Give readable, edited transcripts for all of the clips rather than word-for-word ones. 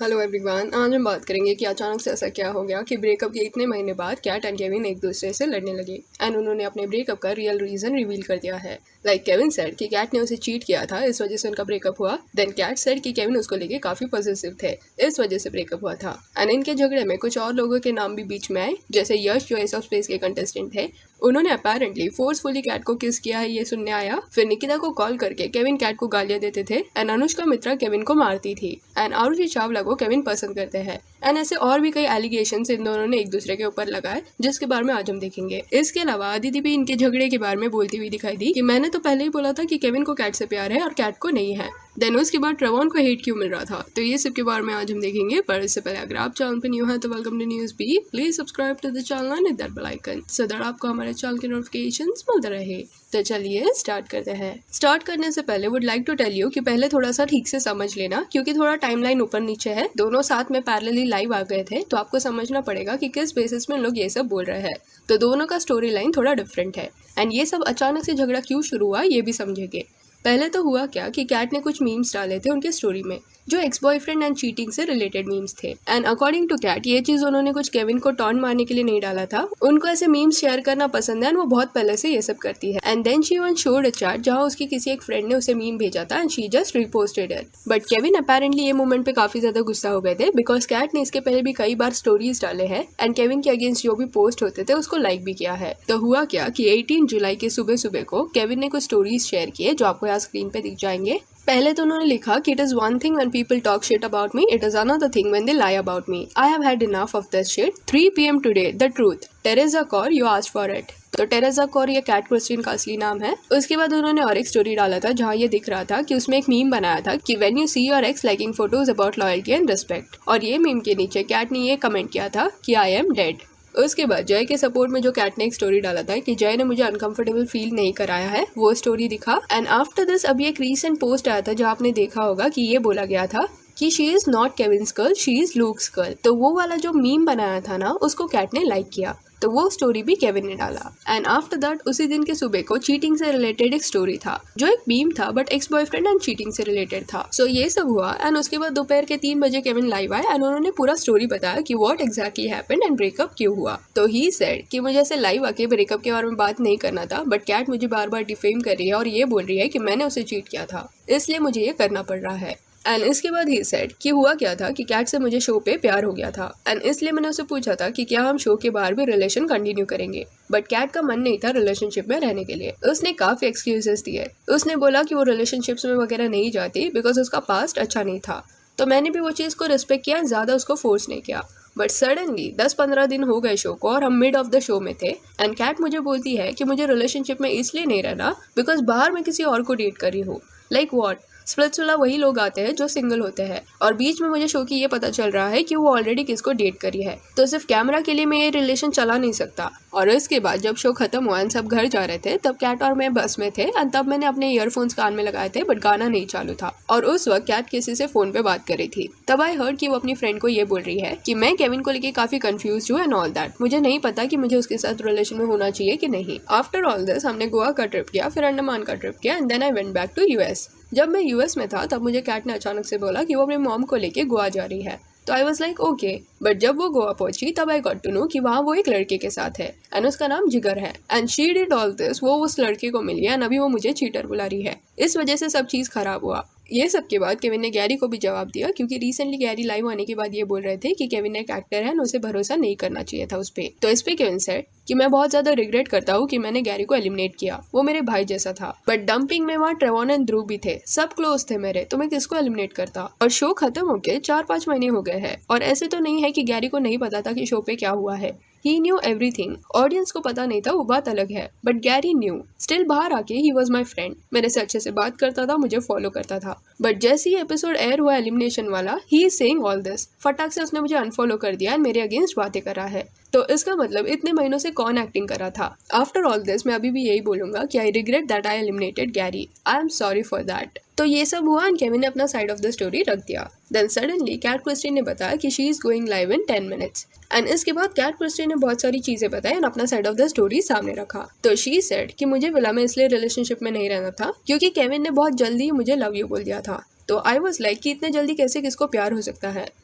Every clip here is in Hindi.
हेलो एवरीवन, आज हम बात करेंगे कि अचानक से ऐसा क्या हो गया कि ब्रेकअप के इतने महीने बाद कैट एंड केविन एक दूसरे से लड़ने लगे एंड उन्होंने अपने ब्रेकअप का रियल रीजन रिवील कर दिया है। लाइक केविन सेड कि कैट ने उसे चीट किया था, इस वजह से उनका ब्रेकअप हुआ। देन कैट सेड कि केविन उसको लेके काफी पॉजिटिव थे, इस वजह से ब्रेकअप हुआ था। एंड इनके झगड़े में कुछ और लोगों के नाम भी बीच में आए, जैसे यश जो एस ऑफ स्पेस के कंटेस्टेंट थे। उन्होंने अपेरेंटली फोर्सफुली कैट को किस किया है ये सुनने आया। फिर निकिता को कॉल करके केविन कैट को गालियां देते थे एंड अनुष्का मित्रा केविन को मारती थी एंड आरुषि चावला को केविन पसंद करते हैं। एंड ऐसे और भी कई एलिगेशंस इन दोनों ने एक दूसरे के ऊपर लगाए, जिसके बारे में आज हम देखेंगे। इसके अलावा अदिति भी इनके झगड़े के बारे में बोलती हुई दिखाई दी कि मैंने तो पहले ही बोला था कि केविन को कैट से प्यार है और कैट को नहीं है। देन उसके बाद ट्रेवॉन को हेट क्यों मिल रहा था, तो ये सब के बारे में आज हम देखेंगे। पर इससे पहले अगर आप चैनल पे न्यू हैं तो welcome to news B. Please subscribe to the channel and hit that bell icon so that आपको हमारे चैनल के नोटिफिकेशंस मिलते रहे। तो चलिए स्टार्ट करते हैं। स्टार्ट करने से पहले would like to tell you कि पहले थोड़ा सा ठीक से समझ लेना, क्योंकि थोड़ा टाइमलाइन ऊपर नीचे है। दोनों साथ में पैरेलली लाइव आ गए थे, तो आपको समझना पड़ेगा कि किस बेसिस में लोग ये सब बोल रहे हैं। तो दोनों का स्टोरी लाइन थोड़ा डिफरेंट है एंड ये सब अचानक से झगड़ा क्यों शुरू हुआ ये भी समझेंगे। पहले तो हुआ क्या कि कैट ने कुछ मीम्स डाले थे उनके स्टोरी में, जो एक्स बॉयफ्रेंड एंड चीटिंग से रिलेटेड मीम्स थे। एंड अकॉर्डिंग टू कैट ये चीज उन्होंने कुछ केविन को टॉन्ट मारने के लिए नहीं डाला था, उनको ऐसे मीम्स शेयर करना पसंद है एंड वो बहुत पहले से ये सब करती है। And then she once showed a chat जहां उसकी किसी एक फ्रेंड ने उसे मीम भेजा था and she just reposted it. But Kevin apparently ये मोमेंट पे काफी ज्यादा गुस्सा हो गए थे, बिकॉज कैट ने इसके पहले भी कई बार स्टोरीज डाले हैं एंड केविन के अगेंस्ट जो भी पोस्ट होते थे उसको लाइक भी किया है। तो हुआ क्या कि 18 जुलाई के सुबह सुबह को केविन ने कुछ स्टोरीज शेयर किए, जो आपको यहाँ स्क्रीन पे दिख जाएंगे। पहले तो उन्होंने लिखा कि it is one thing when people talk shit about me, it is another thing when they lie about me. I have had enough of this shit. 3 PM today, the truth, Teresa Kaur, you asked for it. तो टेरेसा कौर ये कैट क्रिस्टियन का असली नाम है। उसके बाद उन्होंने और एक स्टोरी डाला था जहाँ ये दिख रहा था कि उसमें एक मीम बनाया था कि when you see your x liking photos about loyalty and respect, और ये मीम के नीचे कैट ने ये कमेंट किया था कि आई एम डेड। उसके बाद जय के सपोर्ट में जो कैट ने एक स्टोरी डाला था कि जय ने मुझे अनकंफर्टेबल फील नहीं कराया है, वो स्टोरी दिखा। एंड आफ्टर दिस अभी एक रीसेंट पोस्ट आया था जहाँ आपने देखा होगा कि ये बोला गया था कि she is not Kevin's girl, she is Luke's girl. तो वो वाला जो मीम बनाया था ना, उसको कैट ने लाइक किया, तो वो स्टोरी भी केविन ने डाला। एंड आफ्टर दैट उसी दिन के सुबह को चीटिंग से रिलेटेड एक स्टोरी था, जो एक मीम था but ex boyfriend and cheating से रिलेटेड था। सो ये सब हुआ एंड उसके बाद दोपहर के 3 बजे केविन लाइव आए एंड उन्होंने पूरा स्टोरी बताया कि what exactly happened and breakup क्यों हुआ। तो ही सेड कि मुझे ऐसे लाइव आके ब्रेकअप के बारे में बात नहीं करना था, बट कैट मुझे बार बार डिफेम कर रही है और ये बोल रही है कि मैंने उसे चीट किया था, इसलिए मुझे ये करना पड़ रहा है। एंड इसके बाद ही सेड कि हुआ क्या था कि कैट से मुझे शो पे प्यार हो गया था एंड इसलिए मैंने उसे पूछा था कि क्या हम शो के बाहर भी रिलेशन कंटिन्यू करेंगे, बट कैट का मन नहीं था रिलेशनशिप में रहने के लिए। उसने काफी एक्सक्यूजेस दिए। उसने बोला कि वो रिलेशनशिप्स में वगैरह नहीं जाती बिकॉज उसका पास्ट अच्छा नहीं था। तो मैंने भी वो चीज को रिस्पेक्ट किया, ज्यादा उसको फोर्स नहीं किया। बट सडनली 10-15 दिन हो गए शो को और हम मिड ऑफ द शो में थे एंड कैट मुझे बोलती है कि मुझे रिलेशनशिप में इसलिए नहीं रहना बिकॉज बाहर मैं किसी और को डेट कर रही हूँ। Like what? स्प्लिट्स वाला वही लोग आते हैं जो सिंगल होते हैं, और बीच में मुझे शो की ये पता चल रहा है कि वो ऑलरेडी किसको डेट करी है, तो सिर्फ कैमरा के लिए मैं ये रिलेशन चला नहीं सकता। और इसके बाद जब शो खत्म हुआ एंड सब घर जा रहे थे, तब कैट और मैं बस में थे एंड तब मैंने अपने ईयरफोन्स कान में लगाए थे बट गाना नहीं चालू था। और उस वक्त कैट किसी से फोन पे बात कर रही थी। तब आई हर्ड कि वो अपनी फ्रेंड को ये बोल रही है कि मैं केविन को लेके काफी कंफ्यूज हूँ एंड ऑल दैट, मुझे नहीं पता कि मुझे उसके साथ रिलेशन में होना चाहिए कि नहीं। आफ्टर ऑल दिस हमने गोवा का ट्रिप किया, फिर अंडमान का ट्रिप किया and then I went back to US। जब मैं US में था तब मुझे कैट ने अचानक से बोला कि वो अपने मॉम को लेके गोवा जा रही है। तो I was like okay, but जब वो गोवा पहुंची तब आई गॉट टू नो कि वहाँ वो एक लड़के के साथ है एंड उसका नाम जिगर है and she did all this, वो उस लड़के को मिली एंड अभी वो मुझे चीटर बुला रही है। इस वजह से सब चीज खराब हुआ। ये सब के बाद केविन ने गैरी को भी जवाब दिया, क्योंकि रिसेंटली गैरी लाइव आने के बाद ये बोल रहे थे कि केविन एक एक्टर है और उसे भरोसा नहीं करना चाहिए था उस पे। तो इस पे केविन सेड कि मैं बहुत ज्यादा रिग्रेट करता हूँ कि मैंने गैरी को एलिमिनेट किया, वो मेरे भाई जैसा था। बट डंपिंग में वहाँ ट्रेवॉन एंड ध्रुव भी थे, सब क्लोज थे मेरे, तो मैं किसको एलिमिनेट करता। और शो खत्म होके 4-5 महीने हो गए हैं और ऐसे तो नहीं है कि गैरी को नहीं पता था कि शो पे क्या हुआ है। He knew everything. ऑडियंस को पता नहीं था, वो बात अलग है, बट गैरी न्यू। स्टिल बाहर आके ही वॉज माई फ्रेंड, मेरे से अच्छे से बात करता था, मुझे फॉलो करता था। बट जैसे ही एपिसोड एयर हुआ एलिमिनेशन वाला, he is saying all this, फटाक से उसने मुझे अनफॉलो कर दिया एंड मेरे अगेंस्ट बातें कर रहा है। तो इसका मतलब इतने महीनों से कौन एक्टिंग कर रहा था। आफ्टर ऑल दिस मैं अभी भी यही बोलूंगा कि I regret that I eliminated Gary, I am sorry for that. तो ये सब हुआ एंड केविन ने अपना साइड ऑफ द स्टोरी रख दिया। देन सडनली कैट क्रिस्टियन ने बताया कि she is going live in 10 minutes and इसके बाद कैट क्रिस्टियन ने बहुत सारी चीजें बताई एंड अपना साइड ऑफ द स्टोरी सामने रखा। तो शी सेड कि मुझे विला में इसलिए रिलेशनशिप में नहीं रहना था क्योंकि केविन ने बहुत जल्दी मुझे लव यू बोल दिया था तो आई वॉज लाइक कि इतने जल्दी कैसे किसको प्यार हो सकता है,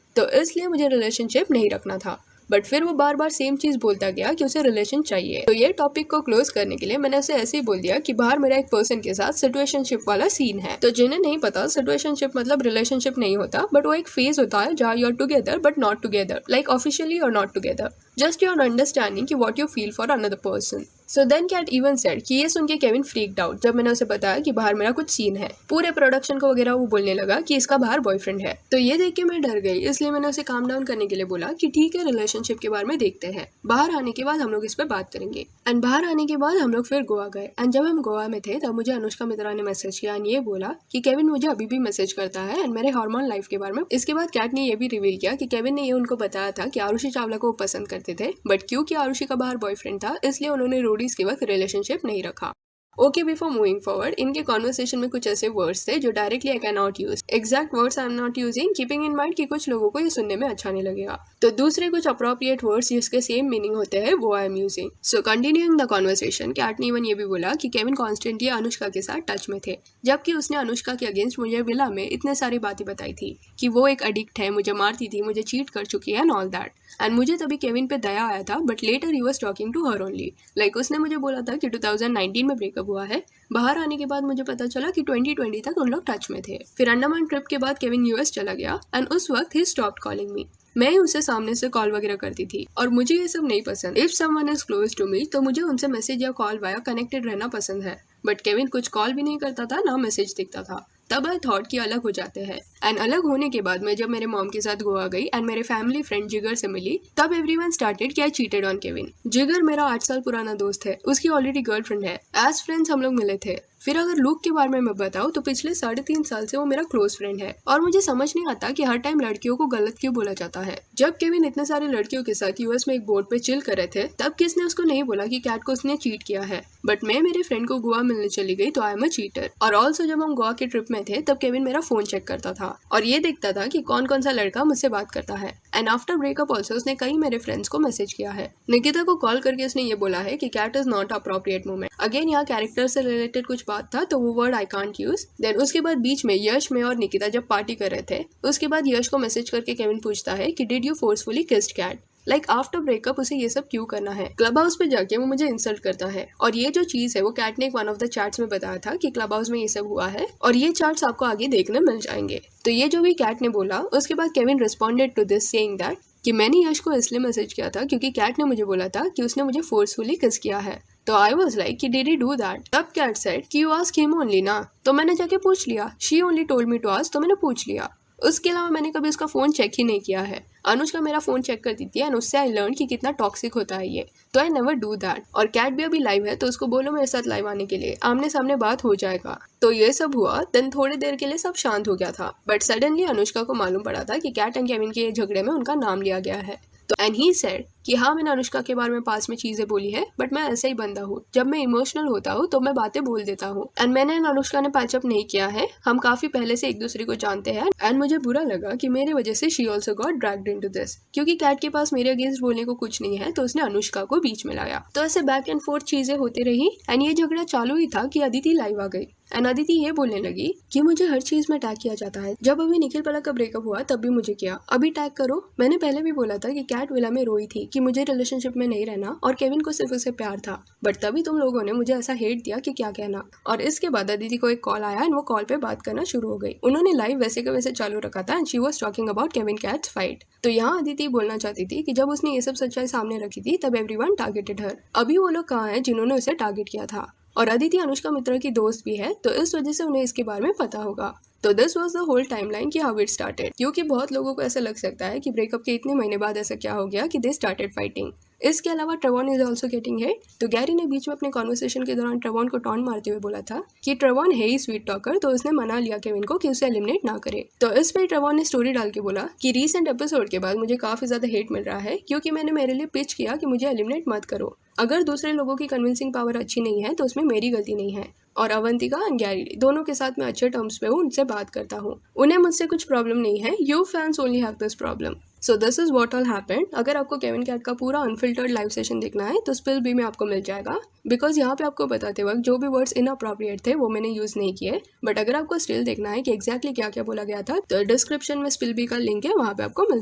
तो इसलिए मुझे रिलेशनशिप नहीं रखना था। बट फिर वो बार बार सेम चीज बोलता गया कि उसे रिलेशन चाहिए। तो ये टॉपिक को क्लोज करने के लिए मैंने उसे ऐसे ही बोल दिया कि बाहर मेरा एक पर्सन के साथ सिचुएशनशिप वाला सीन है। तो जिन्हें नहीं पता, सिचुएशनशिप मतलब रिलेशनशिप नहीं होता, बट वो एक फेज होता है जहाँ you are together but not together, like officially और not together, just you are understanding कि what you feel for another person. So then Kat even said कि ये सुन के केविन फ्रीक्ड आउट जब मैंने उसे बताया कि बाहर मेरा कुछ सीन है। पूरे प्रोडक्शन को वगैरह वो बोलने लगा कि इसका बाहर बॉयफ्रेंड है। तो ये देख के मैं डर गई, इसलिए मैंने उसे काम डाउन करने के लिए बोला कि ठीक है, रिलेशनशिप के बारे में देखते हैं, बाहर आने के बाद हम लोग इस पर बात करेंगे। एंड बाहर आने के बाद हम लोग फिर गोवा गए। एंड जब हम गोवा में थे तब मुझे अनुष्का मित्रा ने मैसेज किया एंड ये बोला कि केविन मुझे अभी भी मैसेज करता है एंड मेरे हार्मोन लाइफ के बारे में। इसके बाद कैट ने ये भी रिवील किया कि केविन ने ये उनको बताया था कि आरुषि चावला को वो पसंद करते थे, बट क्योंकि आरुषि का बाहर बॉयफ्रेंड था इसलिए उन्होंने रोडीज के वक्त रिलेशनशिप नहीं रखा। ओके, बिफोर मूविंग फॉरवर्ड, इनके कॉन्वर्सेशन में कुछ ऐसे वर्ड्स थे जो directly I can not use. Exact words I am not using, keeping in mind कि कुछ लोगों को ये सुनने में अच्छा नहीं लगेगा। तो दूसरे कुछ अप्रोप्रिएट वर्ड्स जिसके सेम मीनिंग होते हैं वो I am using. So continuing the conversation, Cat ने इवन ये भी बोला कि केविन कॉन्स्टेंटली अनुष्का के साथ टच में थे, जबकि उसने अनुष्का के अगेंस्ट मुझे विला में इतने सारी बातें बताई थी कि वो एक एडिक्ट है, मुझे मारती थी, मुझे चीट कर चुकी है एंड ऑल दैट। एंड मुझे तभी केविन पे दया आया था, but later he was talking to her only. Like उसने मुझे बोला था कि 2019 में ब्रेकअप हुआ है। बाहर आने के बाद मुझे पता चला कि 2020 तक उन लोग टच में थे। फिर अंडमान ट्रिप के बाद केविन यूएस चला गया एंड उस वक्त ही स्टॉप्ड कॉलिंग मी। मैं उसे सामने से कॉल वगैरह करती थी और मुझे ये सब नहीं पसंद। If someone is close to me तो मुझे उनसे मैसेज या कॉल वाया कनेक्टेड रहना पसंद है, बट केविन कुछ कॉल भी नहीं करता था, ना मैसेज दिखता था। तब आई थॉट कि अलग हो जाते हैं। एंड अलग होने के बाद मैं जब मेरे मॉम के साथ गोवा गई एंड मेरे फैमिली फ्रेंड जिगर से मिली, तब एवरीवन स्टार्टेड कि आई चीटेड ऑन केविन। जिगर मेरा 8 साल पुराना दोस्त है, उसकी ऑलरेडी गर्लफ्रेंड है। एज फ्रेंड्स हम लोग मिले थे। फिर अगर लुक के बारे में मैं बताऊँ तो पिछले 3.5 साल से वो मेरा क्लोज फ्रेंड है और मुझे समझ नहीं आता कि हर टाइम लड़कियों को गलत क्यों बोला जाता है। जब केविन इतने सारे लड़कियों के साथ यूएस में एक बोट पे चिल कर रहे थे तब किसने उसको नहीं बोला कि कैट को उसने चीट किया है, बट मैं मेरे फ्रेंड को गोवा मिलने चली गई तो आई एम अ चीटर। और ऑल्सो जब हम गोवा के ट्रिप में थे तब केविन मेरा फोन चेक करता था और ये देखता था कि कौन कौन सा लड़का मुझसे बात करता है। एंड आफ्टर ब्रेकअप ऑल्सो उसने कई मेरे फ्रेंड्स को मैसेज किया है। निकिता को कॉल करके उसने ये बोला है कि Cat is not appropriate moment. Again यहाँ कैरेक्टर से रिलेटेड कुछ बात था तो वो word I can't use. Then उसके बाद बीच में यश में और निकिता जब पार्टी कर रहे थे उसके बाद यश को मैसेज करके केविन पूछता है कि did you forcefully kissed Kat. Like after breakup उसे ये सब क्यों करना है। क्लब हाउस पे जाके वो मुझे इंसल्ट करता है और ये जो चीज है वो कैट ने वन ऑफ द चैट्स में बताया था कि क्लब हाउस में ये सब हुआ है और ये चार्ट्स आपको आगे देखने मिल जाएंगे। तो ये जो भी कैट ने बोला उसके बाद Kevin responded to this saying that कि मैंने यश को इसलिए मैसेज किया था क्योंकि कैट ने मुझे बोला था कि उसने मुझे फोर्सफुली किस किया है। तो आई वॉज लाइक कि डिड ही डू दैट। तब कैट सेड कि यू आस्क हिम ओनली ना, तो मैंने जाके पूछ लिया। She only told me to ask, तो मैंने पूछ लिया। उसके अलावा मैंने कभी उसका फोन चेक ही नहीं किया है। अनुष्का मेरा फोन चेक करती थी एंड उससे आई लर्न कि कितना टॉक्सिक होता है ये, तो आई नेवर डू दैट। और कैट भी अभी लाइव है तो उसको बोलो मेरे साथ लाइव आने के लिए, आमने सामने बात हो जाएगा। तो ये सब हुआ। देन थोड़ी देर के लिए सब शांत हो गया था, बट सडनली अनुष्का को मालूम पड़ा था कि कैट एंड केविन के झगड़े में उनका नाम लिया गया है। तो एंड ही सेड कि हाँ, मैंने अनुष्का के बारे में पास में चीजें बोली है, बट मैं ऐसा ही बंदा हूँ, जब मैं इमोशनल होता हूँ तो मैं बातें बोल देता हूँ। एंड मैंने अनुष्का ने पैचअप नहीं किया है, हम काफी पहले से एक दूसरे को जानते हैं। एंड मुझे बुरा लगा कि मेरे वजह से she also got dragged into this, क्योंकि कैट के पास मेरे अगेंस्ट बोलने को कुछ नहीं है तो उसने अनुष्का को बीच में लाया। तो ऐसे बैक एंड फोर्थ चीजें होती रही एंड ये झगड़ा चालू ही था कि अदिति लाइव आ गई एंड अदिति ये बोलने लगी कि मुझे हर चीज में टैग किया जाता है। जब अभी निखिल पलक का ब्रेकअप हुआ तब भी मुझे किया, अभी टैग करो। मैंने पहले भी बोला था कि कैट विला में रोई थी कि मुझे रिलेशनशिप में नहीं रहना और केविन को सिर्फ उससे प्यार था, बट तभी तुम लोगों ने मुझे ऐसा हेट दिया कि क्या कहना। और इसके बाद अदिति को एक कॉल आया एंड वो कॉल पे बात करना शुरू हो गई। उन्होंने लाइव वैसे का वैसे चालू रखा था and she was talking about Kevin cats fight. तो यहाँ अदिति बोलना चाहती थी कि जब उसने ये सब सच्चाई सामने रखी थी तब एवरीवन टारगेटेड हर। अभी वो लोग कहाँ हैं जिन्होंने उसे टारगेट किया था। और अदिति अनुष्का मित्रा की दोस्त भी है तो इस वजह से उन्हें इसके बारे में पता होगा। तो this was the whole timeline कि हाउ इट स्टार्टेड। क्योंकि बहुत लोगों को ऐसा लग सकता है कि ब्रेकअप के इतने महीने बाद ऐसा क्या हो गया कि दे स्टार्टेड फाइटिंग। इसके अलावा Trayvon is also getting hit. तो गैरी ने बीच में अपने कॉन्वर्सेशन के दौरान ट्रेवॉन को टॉन्ट मारते हुए बोला था कि ट्रेवॉन है ही स्वीट टॉकर, तो उसने मना लिया केविन को कि उसे एलिमिनेट ना करे। तो इस पे ट्रेवॉन ने स्टोरी डाल के बोला कि रीसेंट एपिसोड के बाद मुझे काफी ज्यादा हेट मिल रहा है क्योंकि मैंने मेरे लिए पिच किया कि मुझे एलिमिनेट मत करो। अगर दूसरे लोगों की कन्विंसिंग पावर अच्छी नहीं है तो उसमें मेरी गलती नहीं है। और अवंतिका और गैरी दोनों के साथ मैं अच्छे टर्म्स पे हूँ, उनसे बात करता हूँ, उन्हें मुझसे कुछ प्रॉब्लम नहीं है। You fans only have this problem. So this is what all happened. अगर आपको केविन कैट का पूरा अनफिल्टर्ड लाइव सेशन देखना है तो स्पिल बी में आपको मिल जाएगा, बिकॉज यहाँ पे आपको बताते वक्त जो भी वर्ड्स इनअप्रोप्रिएट थे वो मैंने यूज नहीं किए। बट अगर आपको स्टिल देखना है कि एग्जैक्टली क्या क्या बोला गया था तो डिस्क्रिप्शन में स्पिल बी का लिंक है, वहाँ पे आपको मिल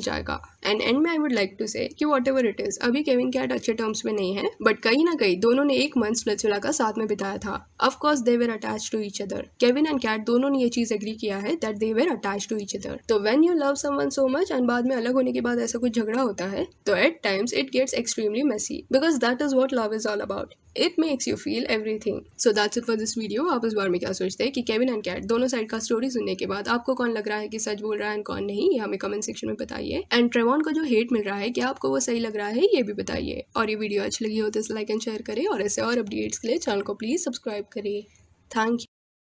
जाएगा। एंड एंड में आई वुड लाइक टू से कि वॉट एवर इट इज, अभी केविन कैट अच्छे टर्म्स में नहीं है, बट कहीं ना कहीं दोनों ने एक मंथ स्प्लिट्सविला का साथ में बिताया था। Of course they were attach to each other. Kevin and Kat दोनों ने ये चीज एग्री किया है that they were attach to each other. तो when you love someone so much and बाद में अलग होने के बाद ऐसा कुछ झगड़ा होता है तो at times it gets extremely messy, because that is what love is all about. It makes you feel everything. So that's it for this video. आप इस बारे में क्या सोचते हैं कि केविन एंड कैट दोनों साइड का स्टोरी सुनने के बाद आपको कौन लग रहा है कि सच बोल रहा है एंड कौन नहीं, ये हमें कमेंट सेक्शन में बताइए। एंड ट्रेवॉन को जो हेट मिल रहा है क्या आपको वो सही लग रहा है, ये भी बताइए। और ये वीडियो अच्छी लगी हो तो इसे लाइक एंड शेयर करें और ऐसे और अपडेट्स के लिए चैनल को प्लीज सब्सक्राइब करिए। Thank you.